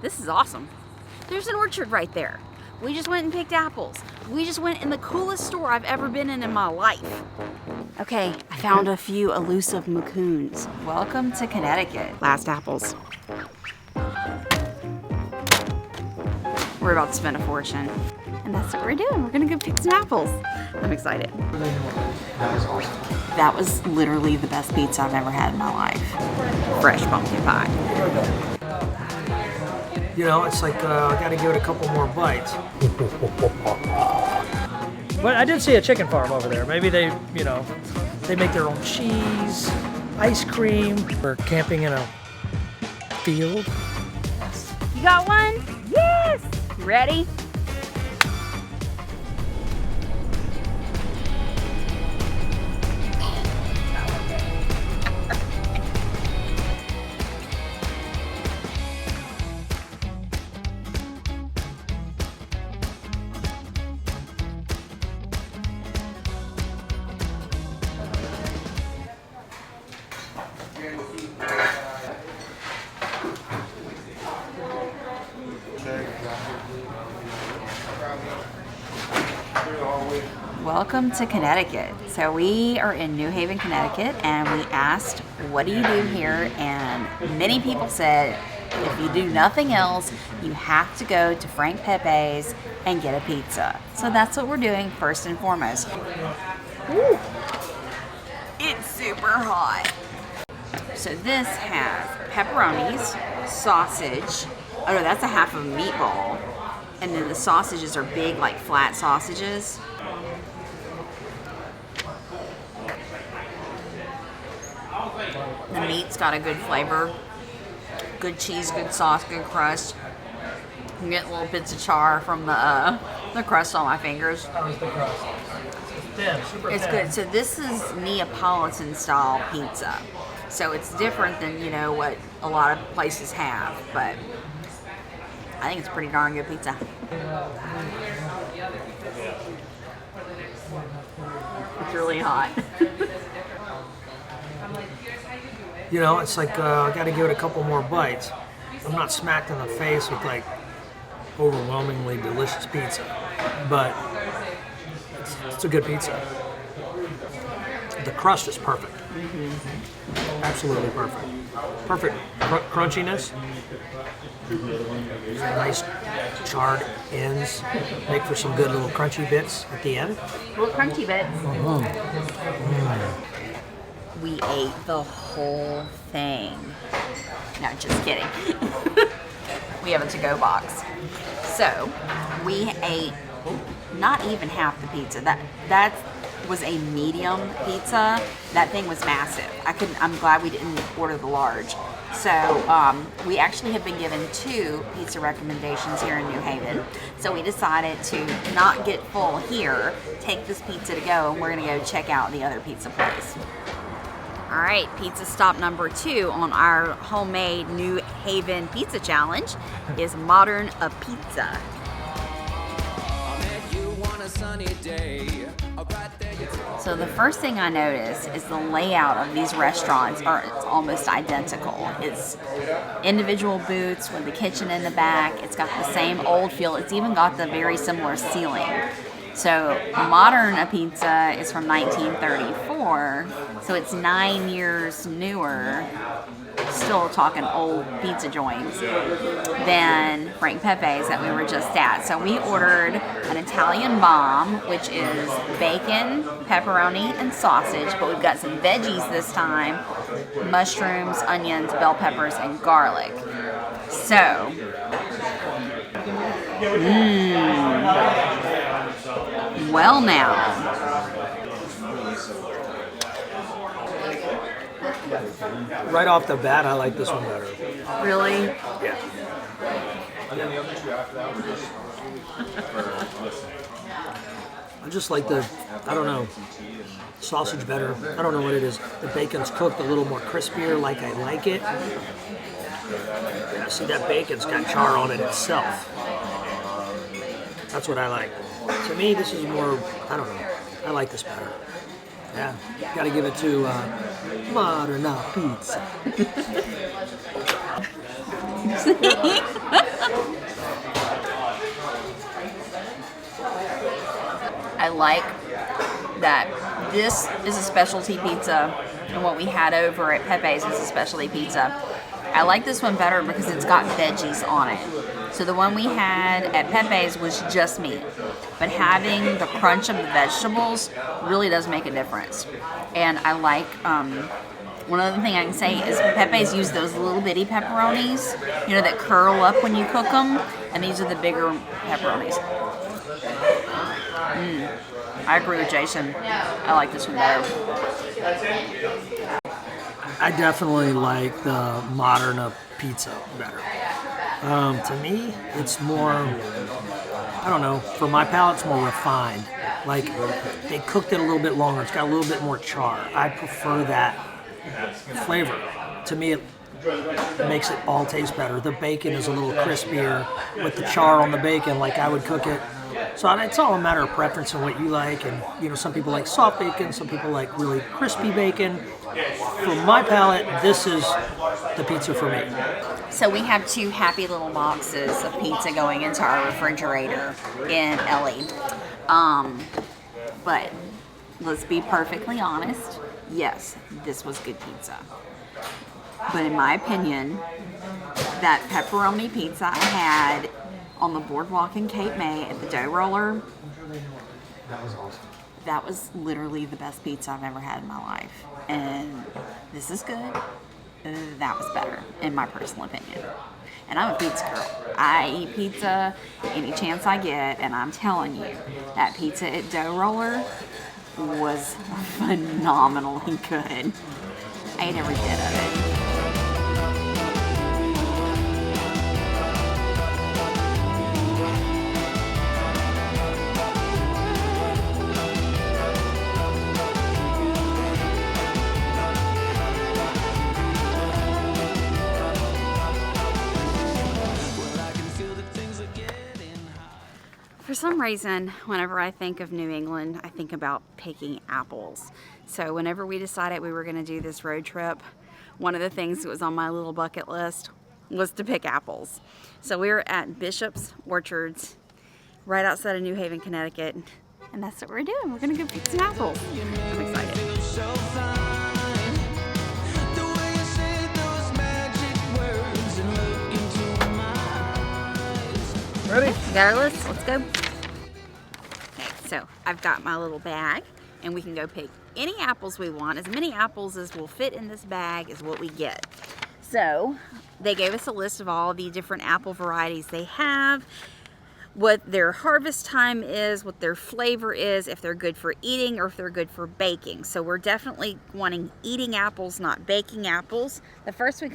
This is awesome. There's an orchard right there. We just went and picked apples. We just went in the coolest store I've ever been in my life. Okay, I found a few elusive macoons. Welcome to Connecticut. Last apples. We're about to spend a fortune. And that's what we're doing. We're gonna go pick some apples. I'm excited. That was literally the best pizza I've ever had in my life. Fresh pumpkin pie. You know, it's like, I gotta give it a couple more bites. But I did see a chicken farm over there. Maybe they, you know, they make their own cheese, ice cream. We're camping in a field. You got one? Yes! You ready? Welcome to Connecticut. So we are in New Haven, Connecticut, and we asked, what do you do here? And many people said, if you do nothing else, you have to go to Frank Pepe's and get a pizza. So that's what we're doing first and foremost. Woo. It's super hot. So this has pepperonis, sausage. Oh no, that's a half of a meatball. And then the sausages are big, like flat sausages. The meat's got a good flavor. Good cheese, good sauce, good crust. I'm getting little bits of char from the crust on my fingers. How's the crust? It's thin, super It's thin. good. So this is Neapolitan style pizza. So it's different than, you know, what a lot of places have, but I think it's pretty darn good pizza. It's really hot. You know, it's like, I gotta give it a couple more bites. I'm not smacked in the face with like overwhelmingly delicious pizza, but it's a good pizza. The crust is perfect. Absolutely perfect. Perfect crunchiness. Nice charred ends. Make for some good little crunchy bits at the end. Little crunchy bits. We ate the whole thing. No, just kidding. We have a to-go box. So, we ate not even half the pizza. That was a medium pizza. That thing was massive. I'm glad we didn't order the large. So, we actually have been given 2 pizza recommendations here in New Haven. So we decided to not get full here, take this pizza to go, and we're gonna go check out the other pizza place. All right, pizza stop number 2 on our homemade New Haven pizza challenge is Modern Apizza. So the first thing I noticed is the layout of these restaurants it's almost identical. It's individual booths with the kitchen in the back. It's got the same old feel. It's even got the very similar ceiling. So Modern Apizza is from 1934, so it's 9 years newer, still talking old pizza joints, than Frank Pepe's that we were just at. So we ordered an Italian bomb, which is bacon, pepperoni, and sausage, but we've got some veggies this time, mushrooms, onions, bell peppers, and garlic. So, well now. Right off the bat, I like this one better. Really? Yeah. I just like the, I don't know, sausage better. I don't know what it is. The bacon's cooked a little more crispier, like I like it. Yeah, see, that bacon's got char on it itself. That's what I like. To me, this is more, I don't know, I like this better. Yeah, gotta give it to Modern Apizza. like that this is a specialty pizza, and what we had over at Pepe's is a specialty pizza. I like this one better because it's got veggies on it. So the one we had at Pepe's was just meat. But having the crunch of the vegetables really does make a difference. And I like, one other thing I can say is Pepe's use those little bitty pepperonis, you know, that curl up when you cook them. And these are the bigger pepperonis. I agree with Jason. I like this one better. I definitely like the Modern Apizza better. To me, it's more, I don't know, for my palate, it's more refined. Like, they cooked it a little bit longer. It's got a little bit more char. I prefer that flavor. To me, it makes it all taste better. The bacon is a little crispier with the char on the bacon, like I would cook it. So it's all a matter of preference and what you like. And, you know, some people like soft bacon, some people like really crispy bacon. For my palate, this is the pizza for me. So we have 2 happy little boxes of pizza going into our refrigerator in Ellie. But let's be perfectly honest. Yes, this was good pizza. But in my opinion, that pepperoni pizza I had on the boardwalk in Cape May at the dough roller, That was awesome. that was literally the best pizza I've ever had in my life. And this is good. That was better, in my personal opinion. And I'm a pizza girl. I eat pizza any chance I get, and I'm telling you, that pizza at Dough Roller was phenomenally good. I ate every bit of it. For some reason, whenever I think of New England, I think about picking apples. So whenever we decided we were going to do this road trip, one of the things that was on my little bucket list was to pick apples. So we were at Bishop's Orchards, right outside of New Haven, Connecticut, and that's what we're doing. We're going to go pick some apples. I'm excited. Ready? Got our list? Let's go. Okay, so I've got my little bag, and we can go pick any apples we want. As many apples as will fit in this bag is what we get. So they gave us a list of all the different apple varieties they have, what their harvest time is, what their flavor is, if they're good for eating or if they're good for baking. So we're definitely wanting eating apples, not baking apples. The first ones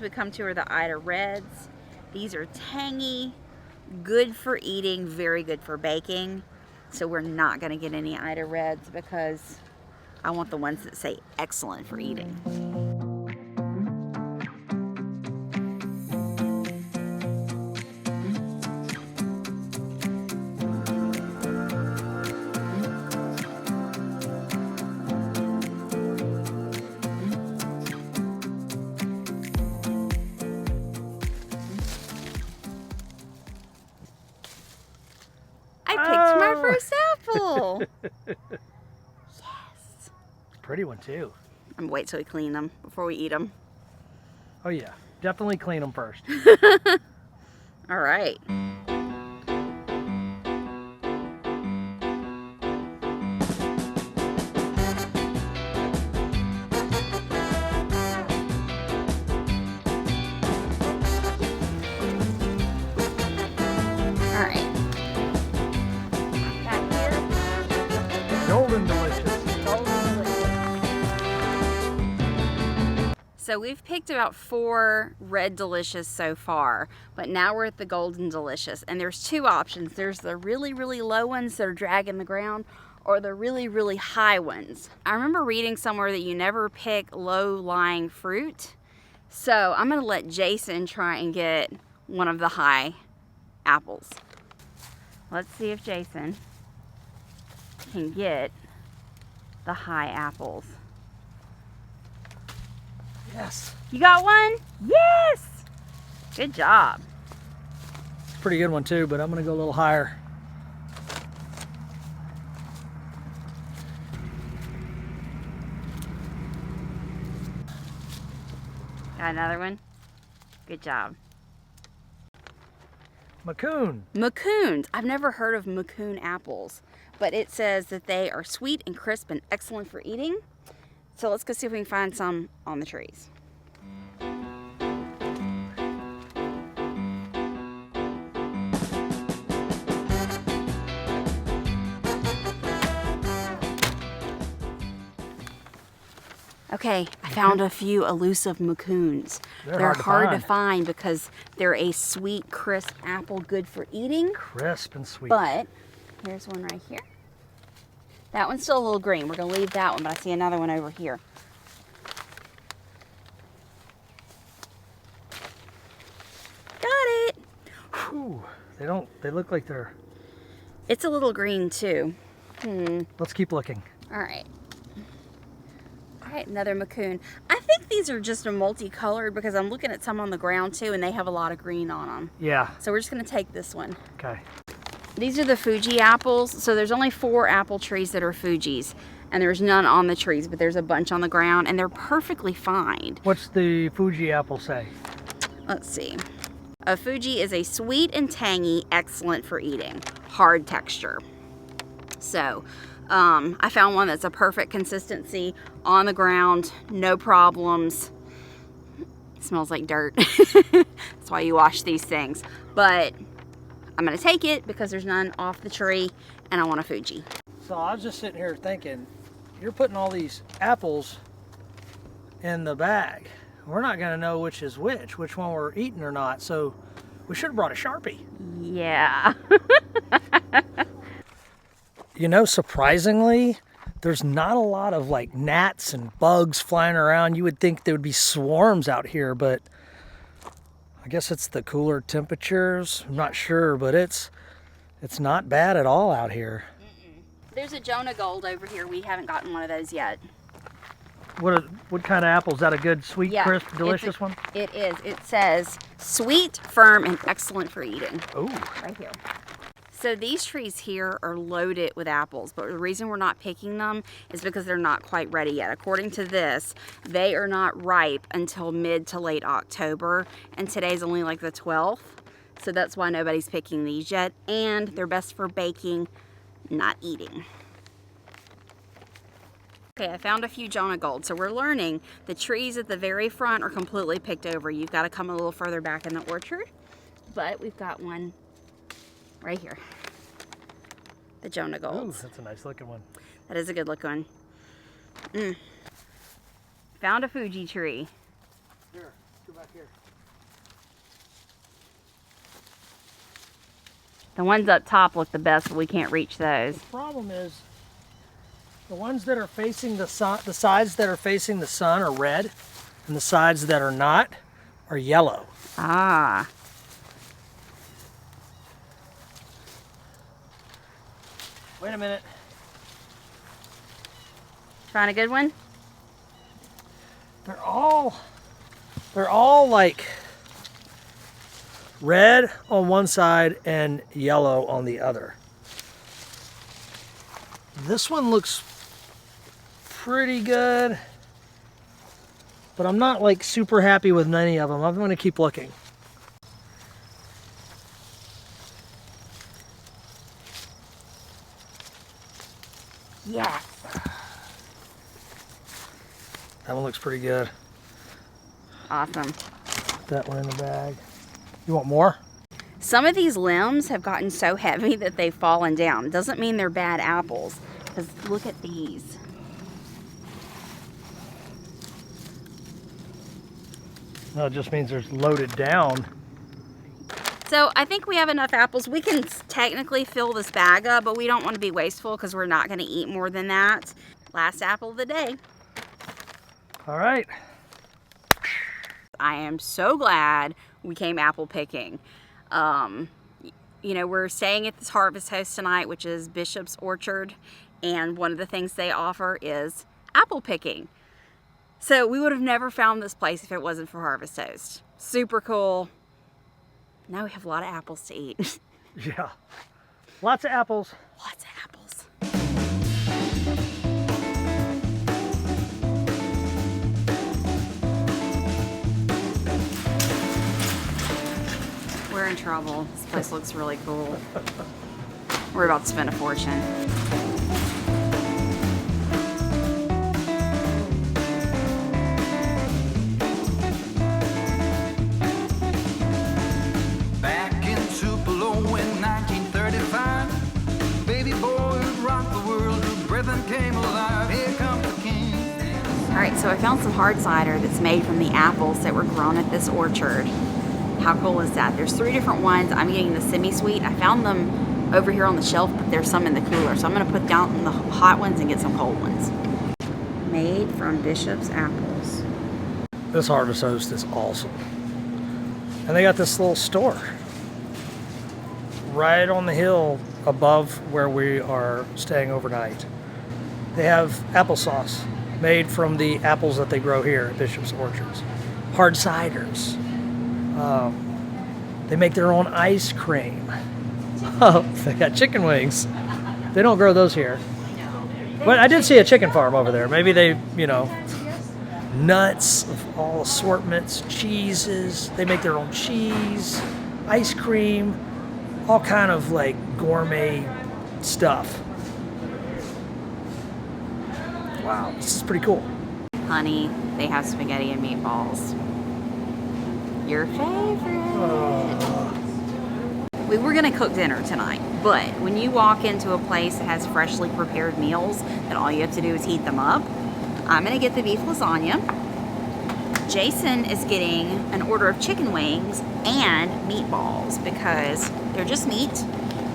we come to are the Ida Reds. These are tangy, good for eating, very good for baking. So we're not going to get any Ida Reds because I want the ones that say excellent for eating. My first apple. Yes. Pretty one too. I'm gonna wait till we clean them before we eat them. Oh yeah, definitely clean them first. All right. Golden delicious. So we've picked about 4 red delicious so far, but now we're at the golden delicious, and there's 2 options. There's the really, really low ones that are dragging the ground, or the really, really high ones. I remember reading somewhere that you never pick low-lying fruit, so I'm gonna let Jason try and get one of the high apples. Let's see if Jason can get the high apples. Yes. You got one? Yes! Good job. It's a pretty good one too, but I'm gonna go a little higher. Got another one? Good job. Macoun. Macoons. I've never heard of Macoun apples, but it says that they are sweet and crisp and excellent for eating. So let's go see if we can find some on the trees. Okay, I found a few elusive Macoons. They're hard to find because they're a sweet, crisp apple, good for eating. Crisp and sweet. But here's one right here. That one's still a little green. We're gonna leave that one, but I see another one over here. Got it. Ooh, they look like they're... It's a little green too. Let's keep looking. All right. All right, another Macoun. I think these are just a multicolored because I'm looking at some on the ground too and they have a lot of green on them. Yeah. So we're just gonna take this one. Okay. These are the Fuji apples. So there's only 4 apple trees that are Fujis and there's none on the trees, but there's a bunch on the ground and they're perfectly fine. What's the Fuji apple say? Let's see. A Fuji is a sweet and tangy, excellent for eating, hard texture. So I found one that's a perfect consistency on the ground, no problems. It smells like dirt. That's why you wash these things. But I'm gonna take it because there's none off the tree and I want a Fuji. So I was just sitting here thinking, you're putting all these apples in the bag. We're not gonna know which is which one we're eating or not. So we should have brought a Sharpie. Yeah. You know, surprisingly, there's not a lot of like gnats and bugs flying around. You would think there would be swarms out here, but I guess it's the cooler temperatures. I'm not sure, but it's not bad at all out here. There's a Jonah Gold over here. We haven't gotten one of those yet. What kind of apple? Is that a good, sweet, crisp, delicious one? It is. It says sweet, firm, and excellent for eating. Oh. Right here. So these trees here are loaded with apples, but the reason we're not picking them is because they're not quite ready yet. According to this, they are not ripe until mid to late October, and today's only like the 12th, so that's why nobody's picking these yet, and they're best for baking, not eating. Okay, I found a few Jonah Gold, so we're learning the trees at the very front are completely picked over. You've got to come a little further back in the orchard, but we've got one right here. The Jonah Gold. Ooh, that's a nice looking one. That is a good looking one. Found a Fuji tree. Here, go back here. The ones up top look the best, but we can't reach those. The problem is the ones that are facing the sun, the sides that are facing the sun are red, and the sides that are not are yellow. Ah. Wait a minute. Find a good one? They're all like red on one side and yellow on the other. This one looks pretty good, but I'm not like super happy with any of them. I'm going to keep looking. Yeah. That one looks pretty good. Awesome. Put that one in the bag. You want more? Some of these limbs have gotten so heavy that they've fallen down. Doesn't mean they're bad apples, because look at these. No, it just means they're loaded down. So I think we have enough apples. We can technically fill this bag up, but we don't want to be wasteful because we're not going to eat more than that. Last apple of the day. All right. I am so glad we came apple picking. You know, we're staying at this Harvest Host tonight, which is Bishop's Orchard, and one of the things they offer is apple picking. So we would have never found this place if it wasn't for Harvest Host. Super cool. Now we have a lot of apples to eat. Yeah. Lots of apples. Lots of apples. We're in trouble. This place looks really cool. We're about to spend a fortune. Back in Tupelo in 1935, baby boys rocked the world, the rhythm came alive. Here comes the king. All right, so I found some hard cider that's made from the apples that were grown at this orchard. How cool is that? There's 3 different ones. I'm getting the semi-sweet. I found them over here on the shelf, but there's some in the cooler. So I'm gonna put down the hot ones and get some cold ones. Made from Bishop's apples. This Harvest Host is awesome. And they got this little store right on the hill above where we are staying overnight. They have applesauce made from the apples that they grow here at Bishop's Orchards. Hard ciders. They make their own ice cream. Oh, they got chicken wings. They don't grow those here. But I did see a chicken farm over there. Maybe they, nuts of all assortments, cheeses. They make their own cheese, ice cream, all kind of like gourmet stuff. Wow, this is pretty cool. Honey, they have spaghetti and meatballs. Your favorite. We were gonna cook dinner tonight, but when you walk into a place that has freshly prepared meals, that all you have to do is heat them up, I'm gonna get the beef lasagna. Jason is getting an order of chicken wings and meatballs because they're just meat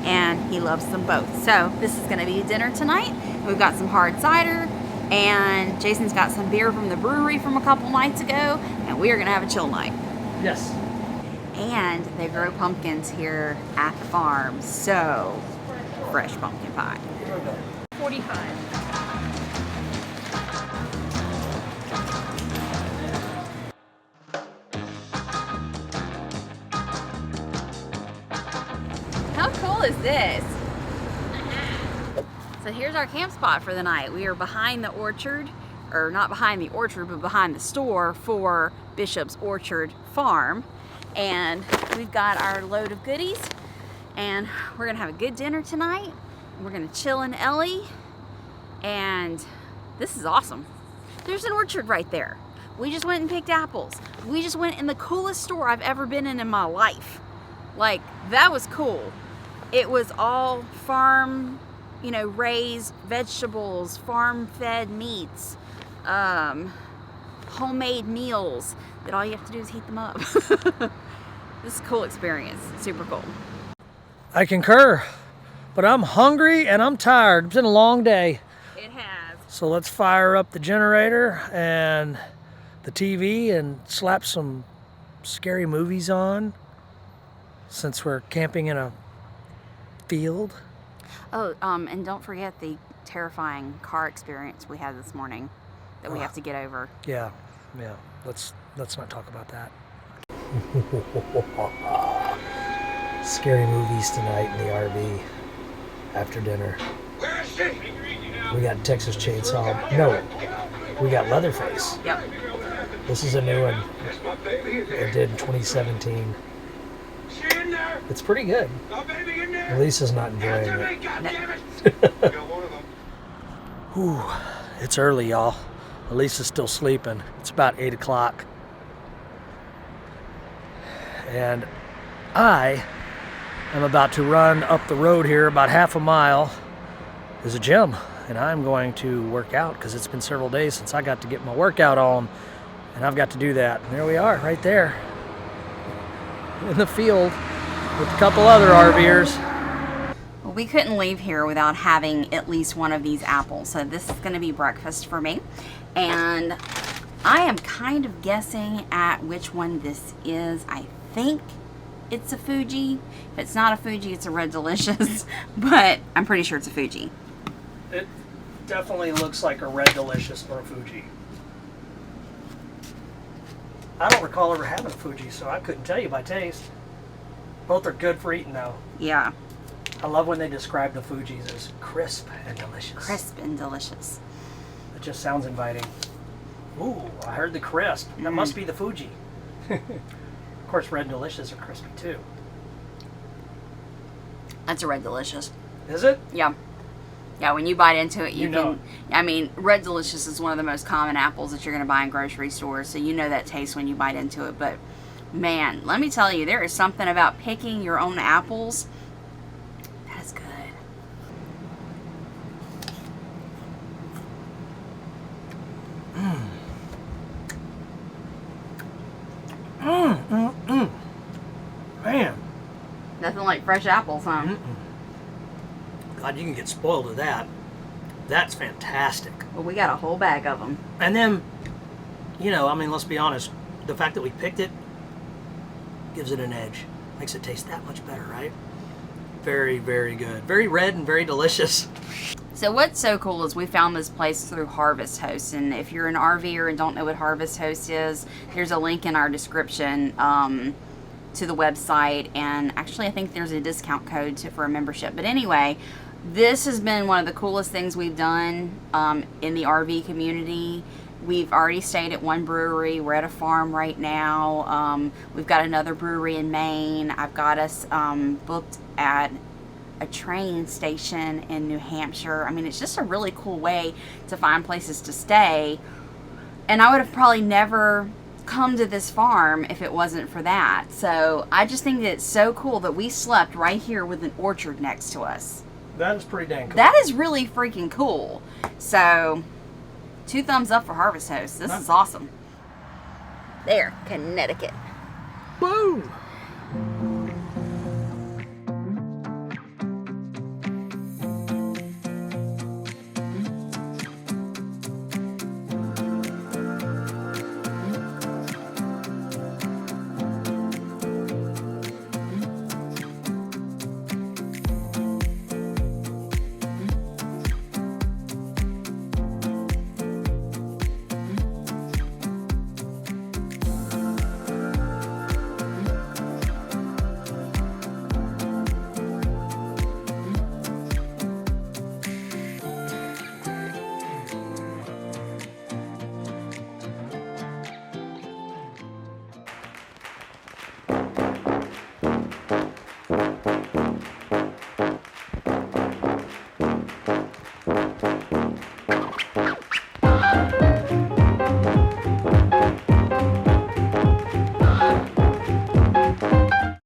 and he loves them both. So this is gonna be dinner tonight. We've got some hard cider and Jason's got some beer from the brewery from a couple nights ago, and we are gonna have a chill night. Yes. And they grow pumpkins here at the farm, so fresh pumpkin pie. 45. How cool is this? So here's our camp spot for the night. We are behind the orchard, or not behind the orchard, but behind the store for Bishop's Orchard Farm. And we've got our load of goodies, and we're gonna have a good dinner tonight. We're gonna chill in Ellie, and this is awesome. There's an orchard right there. We just went and picked apples. We just went in the coolest store I've ever been in my life. Like, that was cool. It was all farm, raised vegetables, farm-fed meats, homemade meals that all you have to do is heat them up. This is a cool experience. Super cool. I concur, but I'm hungry and I'm tired. It's been a long day. It has. So let's fire up the generator and the TV and slap some scary movies on since we're camping in a field. Oh, and don't forget the terrifying car experience we had this morning that we have to get over. Yeah. Let's not talk about that. Scary movies tonight in the RV after dinner. We got Texas Chainsaw. No, we got Leatherface. Yep. This is a new one. It did in 2017. It's pretty good. Alisa's not enjoying it. Whew, it's early, y'all. Alisa's still sleeping. It's about 8 o'clock. And I am about to run up the road here about half a mile. There's a gym, and I'm going to work out because it's been several days since I got to get my workout on, and I've got to do that. And there we are, right there in the field with a couple other RVers. Well, we couldn't leave here without having at least one of these apples. So this is going to be breakfast for me. And I am kind of guessing at which one this is. I think it's a Fuji. If it's not a Fuji, it's a Red Delicious. But I'm pretty sure it's a Fuji. It definitely looks like a Red Delicious or a Fuji. I don't recall ever having a Fuji, so I couldn't tell you by taste. Both are good for eating, though. Yeah. I love when they describe the Fujis as crisp and delicious. Crisp and delicious. It just sounds inviting. Ooh, I heard the crisp. That must be the Fuji. Of course, Red Delicious are crispy, too. That's a Red Delicious. Is it? Yeah. Yeah, when you bite into it, you know can... I mean, Red Delicious is one of the most common apples that you're going to buy in grocery stores, so you know that taste when you bite into it. But, man, let me tell you, there is something about picking your own apples. That is good. Man. Nothing like fresh apples, huh? God, you can get spoiled with that. That's fantastic. Well, we got a whole bag of them. And then, you know, I mean, let's be honest. The fact that we picked it gives it an edge. Makes it taste that much better, right? Very, very good. Very red and very delicious. So what's so cool is we found this place through Harvest Host, and if you're an RVer and don't know what Harvest Host is, there's a link in our description to the website, and actually I think there's a discount code for a membership. But anyway, this has been one of the coolest things we've done in the RV community. We've already stayed at one brewery. We're at a farm right now. We've got another brewery in Maine. I've got us booked at a train station in New Hampshire. I mean, it's just a really cool way to find places to stay. And I would have probably never come to this farm if it wasn't for that. So I just think that it's so cool that we slept right here with an orchard next to us. That is pretty dang cool. That is really freaking cool. So 2 thumbs up for Harvest Host. This is awesome. There, Connecticut. Boom!